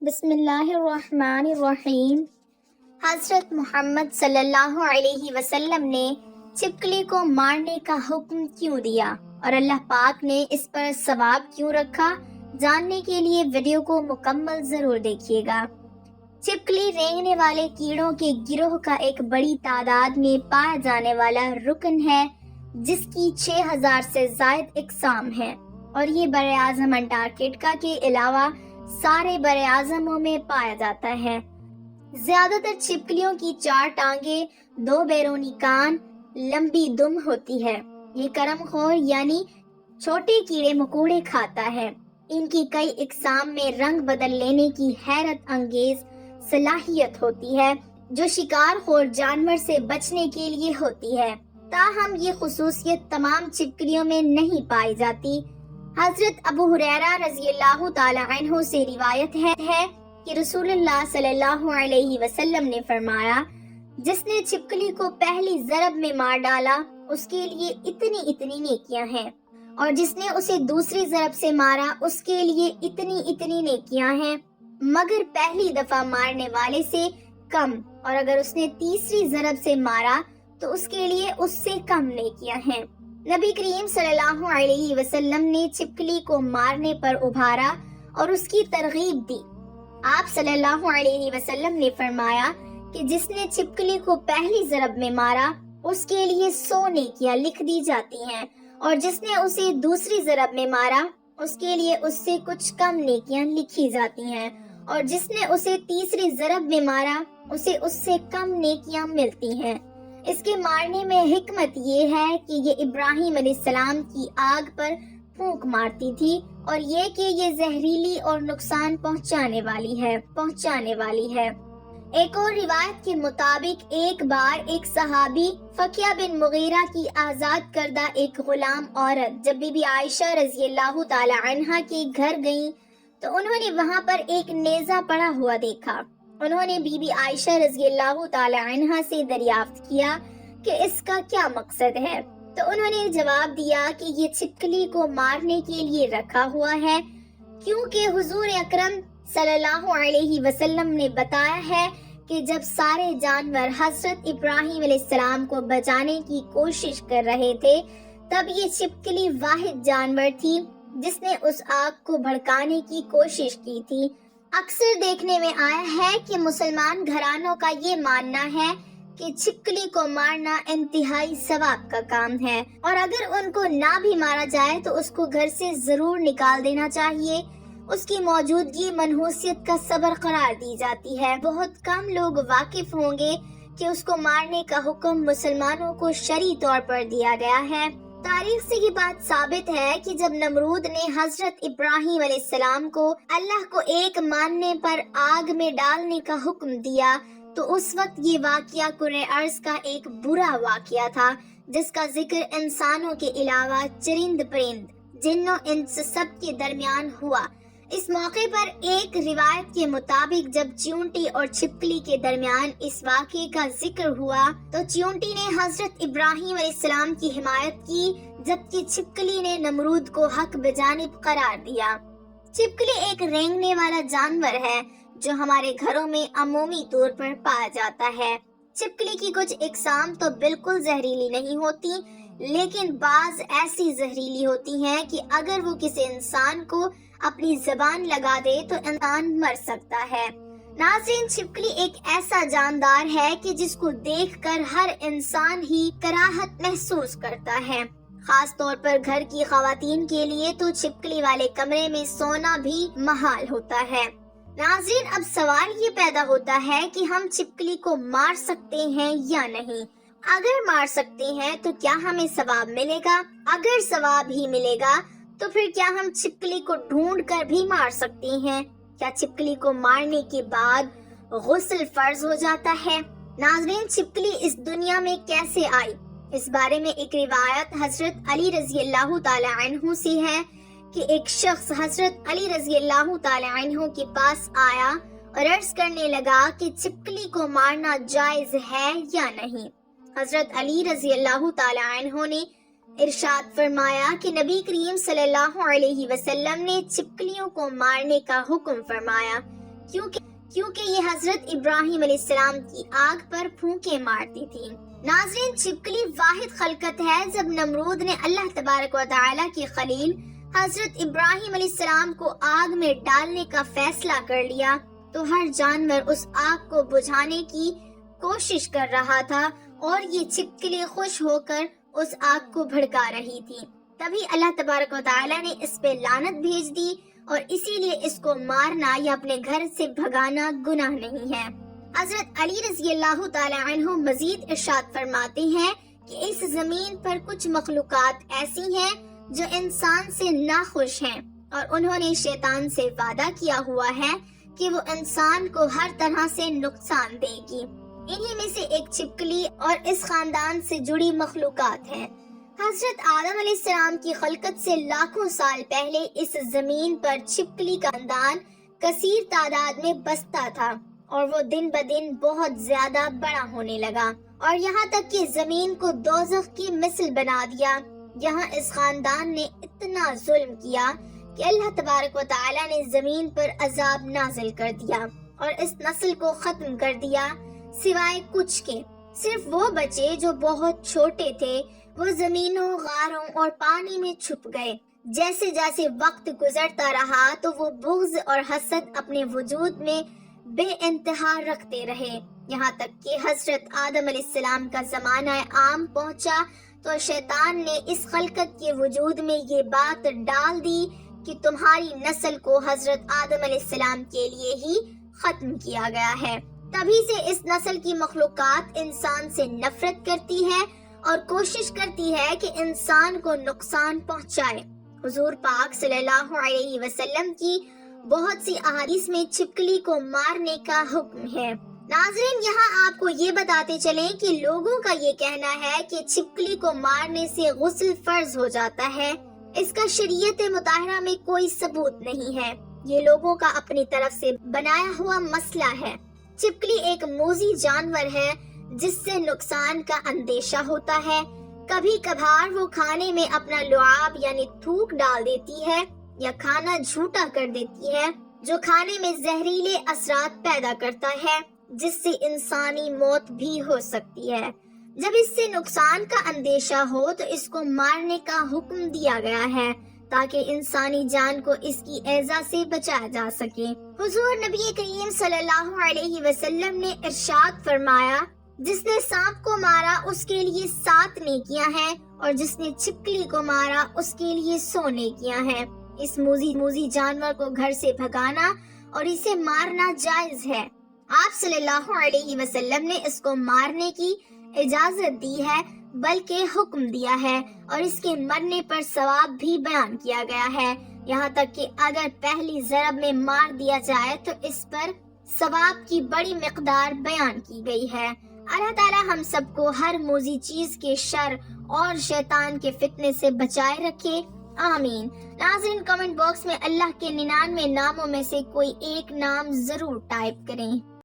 بسم اللہ الرحمن الرحیم۔ حضرت محمد صلی اللہ علیہ وسلم نے چھپکلی کو مارنے کا حکم کیوں دیا اور اللہ پاک نے اس پر ثواب کیوں رکھا، جاننے کے لیے ویڈیو کو مکمل ضرور دیکھیے گا۔ چھپکلی رینگنے والے کیڑوں کے گروہ کا ایک بڑی تعداد میں پایا جانے والا رکن ہے، جس کی 6000 سے زائد اقسام ہیں، اور یہ براعظم انٹارکٹیکا کے علاوہ سارے براعظموں میں پایا جاتا ہے۔ زیادہ تر چھپکلیوں کی 4 ٹانگیں، 2 بیرونی کان، لمبی دم ہوتی ہے۔ یہ کرم خور یعنی چھوٹے کیڑے مکوڑے کھاتا ہے۔ ان کی کئی اقسام میں رنگ بدل لینے کی حیرت انگیز صلاحیت ہوتی ہے، جو شکار خور جانور سے بچنے کے لیے ہوتی ہے، تاہم یہ خصوصیت تمام چھپکلیوں میں نہیں پائی جاتی۔ حضرت ابو ہریرہ رضی اللہ تعالی عنہ سے روایت ہے کہ رسول اللہ صلی اللہ علیہ وسلم نے فرمایا، جس نے چھپکلی کو پہلی ضرب میں مار ڈالا اس کے لیے اتنی نیکیاں ہیں، اور جس نے اسے دوسری ضرب سے مارا اس کے لیے اتنی نیکیاں ہیں، مگر پہلی دفعہ مارنے والے سے کم، اور اگر اس نے تیسری ضرب سے مارا تو اس کے لیے اس سے کم نیکیاں ہیں۔ نبی کریم صلی اللہ علیہ وسلم نے چھپکلی کو مارنے پر ابھارا اور اس کی ترغیب دی۔ آپ صلی اللہ علیہ وسلم نے فرمایا کہ جس نے چھپکلی کو پہلی ضرب میں مارا اس کے لیے 100 نیکیاں لکھ دی جاتی ہیں، اور جس نے اسے دوسری ضرب میں مارا اس کے لیے اس سے کچھ کم نیکیاں لکھی جاتی ہیں، اور جس نے اسے تیسری ضرب میں مارا اسے اس سے کم نیکیاں ملتی ہیں۔ اس کے مارنے میں حکمت یہ ہے کہ یہ ابراہیم علیہ السلام کی آگ پر پھونک مارتی تھی، اور یہ کہ یہ زہریلی اور نقصان پہنچانے والی ہے۔ ایک اور روایت کے مطابق ایک بار ایک صحابی فقیہ بن مغیرہ کی آزاد کردہ ایک غلام عورت جب بی بی عائشہ رضی اللہ تعالی عنہا کے گھر گئیں تو انہوں نے وہاں پر ایک نیزہ پڑا ہوا دیکھا۔ انہوں نے بی بی عائشہ رضی اللہ تعالی عنہا سے دریافت کیا کہ اس کا کیا مقصد ہے، تو انہوں نے جواب دیا کہ یہ چھپکلی کو مارنے کے لیے رکھا ہوا ہے، کیونکہ حضور اکرم صلی اللہ علیہ وسلم نے بتایا ہے کہ جب سارے جانور حضرت ابراہیم علیہ السلام کو بچانے کی کوشش کر رہے تھے، تب یہ چھپکلی واحد جانور تھی جس نے اس آگ کو بھڑکانے کی کوشش کی تھی۔ اکثر دیکھنے میں آیا ہے کہ مسلمان گھرانوں کا یہ ماننا ہے کہ چھپکلی کو مارنا انتہائی ثواب کا کام ہے، اور اگر ان کو نہ بھی مارا جائے تو اس کو گھر سے ضرور نکال دینا چاہیے۔ اس کی موجودگی منحوسیت کا سبب قرار دی جاتی ہے۔ بہت کم لوگ واقف ہوں گے کہ اس کو مارنے کا حکم مسلمانوں کو شرعی طور پر دیا گیا ہے۔ تاریخ سے یہ بات ثابت ہے کہ جب نمرود نے حضرت ابراہیم علیہ السلام کو اللہ کو ایک ماننے پر آگ میں ڈالنے کا حکم دیا تو اس وقت یہ واقعہ کرۂ ارض کا ایک برا واقعہ تھا، جس کا ذکر انسانوں کے علاوہ چرند پرند، جن و انس سب کے درمیان ہوا۔ اس موقع پر ایک روایت کے مطابق جب چیونٹی اور چھپکلی کے درمیان اس واقعے کا ذکر ہوا تو چیونٹی نے حضرت ابراہیم علیہ السلام کی حمایت کی، جبکہ چھپکلی نے نمرود کو حق بجانب قرار دیا۔ چھپکلی ایک رینگنے والا جانور ہے جو ہمارے گھروں میں عمومی طور پر پایا جاتا ہے۔ چھپکلی کی کچھ اقسام تو بالکل زہریلی نہیں ہوتی، لیکن بعض ایسی زہریلی ہوتی ہیں کہ اگر وہ کسی انسان کو اپنی زبان لگا دے تو انسان مر سکتا ہے۔ ناظرین، چھپکلی ایک ایسا جاندار ہے کہ جس کو دیکھ کر ہر انسان ہی کراہت محسوس کرتا ہے۔ خاص طور پر گھر کی خواتین کے لیے تو چھپکلی والے کمرے میں سونا بھی محال ہوتا ہے۔ ناظرین، اب سوال یہ پیدا ہوتا ہے کہ ہم چھپکلی کو مار سکتے ہیں یا نہیں؟ اگر مار سکتے ہیں تو کیا ہمیں ثواب ملے گا؟ اگر ثواب ہی ملے گا تو پھر کیا ہم چھپکلی کو ڈھونڈ کر بھی مار سکتے ہیں؟ کیا چھپکلی کو مارنے کے بعد غسل فرض ہو جاتا ہے؟ ناظرین، چھپکلی اس دنیا میں کیسے آئی؟ اس بارے میں ایک روایت حضرت علی رضی اللہ تعالی عنہ سے ہے کہ ایک شخص حضرت علی رضی اللہ تعالی عنہ کے پاس آیا اور عرض کرنے لگا کہ چھپکلی کو مارنا جائز ہے یا نہیں۔ حضرت علی رضی اللہ تعالی عنہ نے ارشاد فرمایا کہ نبی کریم صلی اللہ علیہ وسلم نے چھپکلیوں کو مارنے کا حکم فرمایا، کیونکہ یہ حضرت ابراہیم علیہ السلام کی آگ پر پھونکے مارتی تھی۔ ناظرین، چھپکلی واحد خلقت ہے جب نمرود نے اللہ تبارک و تعالی کی خلیل حضرت ابراہیم علیہ السلام کو آگ میں ڈالنے کا فیصلہ کر لیا تو ہر جانور اس آگ کو بجھانے کی کوشش کر رہا تھا اور یہ چھپکلی خوش ہو کر اس آگ کو بھڑکا رہی تھی۔ تبھی اللہ تبارک و تعالی نے اس پہ لعنت بھیج دی اور اسی لیے اس کو مارنا یا اپنے گھر سے بھگانا گناہ نہیں ہے۔ حضرت علی رضی اللہ تعالی عنہ مزید ارشاد فرماتے ہیں کہ اس زمین پر کچھ مخلوقات ایسی ہیں جو انسان سے ناخوش ہیں اور انہوں نے شیطان سے وعدہ کیا ہوا ہے کہ وہ انسان کو ہر طرح سے نقصان دے گی۔ انہی میں سے ایک چھپکلی اور اس خاندان سے جڑی مخلوقات ہیں۔ حضرت آدم علیہ السلام کی خلقت سے لاکھوں سال پہلے اس زمین پر چھپکلی کا خاندان کثیر تعداد میں بستا تھا اور وہ دن بدن بہت زیادہ بڑا ہونے لگا اور یہاں تک کہ زمین کو دوزخ کی مثل بنا دیا۔ یہاں اس خاندان نے اتنا ظلم کیا کہ اللہ تبارک و تعالی نے زمین پر عذاب نازل کر دیا اور اس نسل کو ختم کر دیا، سوائے کچھ کے۔ صرف وہ بچے جو بہت چھوٹے تھے وہ زمینوں، غاروں اور پانی میں چھپ گئے۔ جیسے جیسے وقت گزرتا رہا تو وہ بغض اور حسد اپنے وجود میں بے انتہا رکھتے رہے، یہاں تک کہ حضرت آدم علیہ السلام کا زمانہ عام پہنچا تو شیطان نے اس خلقت کے وجود میں یہ بات ڈال دی کہ تمہاری نسل کو حضرت آدم علیہ السلام کے لیے ہی ختم کیا گیا ہے۔ تبھی سے اس نسل کی مخلوقات انسان سے نفرت کرتی ہے اور کوشش کرتی ہے کہ انسان کو نقصان پہنچائے۔ حضور پاک صلی اللہ علیہ وسلم کی بہت سی احادیث میں چھپکلی کو مارنے کا حکم ہے۔ ناظرین، یہاں آپ کو یہ بتاتے چلیں کہ لوگوں کا یہ کہنا ہے کہ چھپکلی کو مارنے سے غسل فرض ہو جاتا ہے۔ اس کا شریعت مطہرہ میں کوئی ثبوت نہیں ہے، یہ لوگوں کا اپنی طرف سے بنایا ہوا مسئلہ ہے۔ چھپکلی ایک موذی جانور ہے جس سے نقصان کا اندیشہ ہوتا ہے۔ کبھی کبھار وہ کھانے میں اپنا لعاب یعنی تھوک ڈال دیتی ہے یا کھانا جھوٹا کر دیتی ہے جو کھانے میں زہریلے اثرات پیدا کرتا ہے جس سے انسانی موت بھی ہو سکتی ہے۔ جب اس سے نقصان کا اندیشہ ہو تو اس کو مارنے کا حکم دیا گیا ہے تاکہ انسانی جان کو اس کی ایذا سے بچایا جا سکے۔ حضور نبی کریم صلی اللہ علیہ وسلم نے ارشاد فرمایا، جس نے سانپ کو مارا اس کے لیے 7 نیکیاں ہیں اور جس نے چھپکلی کو مارا اس کے لیے 100 نیکیاں ہیں۔ اس موذی جانور کو گھر سے بھگانا اور اسے مارنا جائز ہے۔ آپ صلی اللہ علیہ وسلم نے اس کو مارنے کی اجازت دی ہے، بلکہ حکم دیا ہے اور اس کے مرنے پر ثواب بھی بیان کیا گیا ہے، یہاں تک کہ اگر پہلی ضرب میں مار دیا جائے تو اس پر ثواب کی بڑی مقدار بیان کی گئی ہے۔ اللہ تعالی ہم سب کو ہر موذی چیز کے شر اور شیطان کے فتنے سے بچائے رکھے، آمین۔ ناظرین، کمنٹ باکس میں اللہ کے 99 ناموں میں سے کوئی ایک نام ضرور ٹائپ کریں۔